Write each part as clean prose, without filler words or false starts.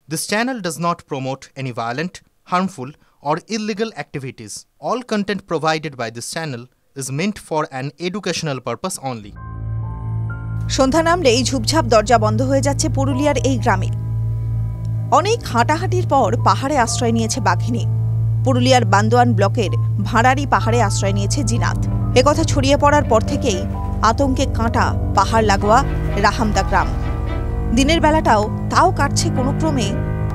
This channel does not promote any violent, harmful, or illegal activities. All content provided by this channel is meant for an educational purpose only. সন্ধ্যা নামলেই ঝুপঝাপ দরজা বন্ধ হয়ে যাচ্ছে পুরুলিয়ার এই গ্রামে। অনেক হাঁটাহাঁটির পর পাহাড়ে আশ্রয় নিয়েছে বাঘিনী। পুরুলিয়ার বান্দোয়ান ব্লকের ভাঁড়ারি পাহাড়ে আশ্রয় নিয়েছে জিনাত। একথা ছড়িয়ে পড়ার পর থেকেই আতঙ্কে কাঁটা পাহাড় লাগোয়া রাহামদা গ্রাম। দিনের বেলাটাও তাও কাটছে কোনো ক্রমে।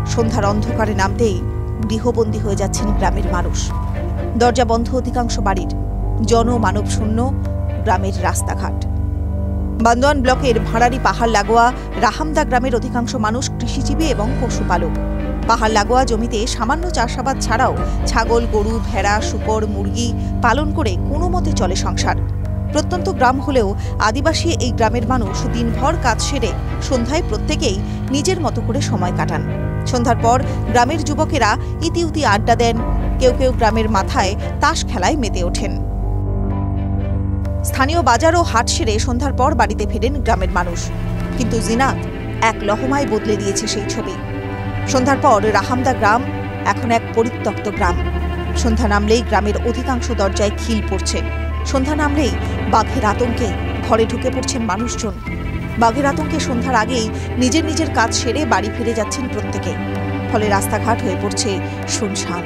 সন্ধ্যার অন্ধকারে নামতেই গৃহবন্দী হয়ে যাচ্ছেন গ্রামের মানুষ। দরজা বন্ধ অধিকাংশ বাড়ির, জনমানব শূন্য গ্রামের রাস্তাঘাট। বান্দোয়ান ব্লকের ভাঁড়ারি পাহাড় লাগোয়া রাহামদা গ্রামের অধিকাংশ মানুষ কৃষিজীবী এবং পশুপালক। পাহাড় লাগোয়া জমিতে সামান্য চাষাবাদ ছাড়াও ছাগল, গরু, ভেড়া, শূকর, মুরগি পালন করে কোনো মতে চলে সংসার। প্রত্যন্ত গ্রাম হলেও আদিবাসী এই গ্রামের মানুষ দিনভর কাজ সেরে সন্ধ্যায় প্রত্যেকেই নিজের মতো করে সময় কাটান। সন্ধ্যার পর গ্রামের যুবকেরা ইতিউতি আড্ডা দেন, কেউ কেউ গ্রামের মাথায় তাস খেলায় মেতে ওঠেন। স্থানীয় বাজার ও হাট সেরে সন্ধ্যার পর বাড়িতে ফেরেন গ্রামের মানুষ। কিন্তু জিনাত এক লহমায় বদলে দিয়েছে সেই ছবি। সন্ধ্যার পর রাহামদা গ্রাম এখন এক পরিত্যক্ত গ্রাম। সন্ধ্যা নামলেই গ্রামের অধিকাংশ দরজায় খিল পড়ছে। সন্ধ্যা নামলেই বাঘের আতঙ্কে ঘরে ঢুকে পড়ছেন মানুষজন। বাঘের আতঙ্কে সন্ধ্যার আগেই নিজের নিজের কাজ সেরে বাড়ি ফিরে যাচ্ছেন প্রত্যেকে। ফলে রাস্তাঘাট হয়ে পড়ছে শুনশান।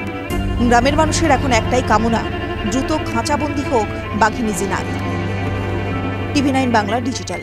গ্রামের মানুষের এখন একটাই কামনা, দ্রুত খাঁচাবন্দি হোক বাঘিনী জিনাত। TV9 Bangla digital.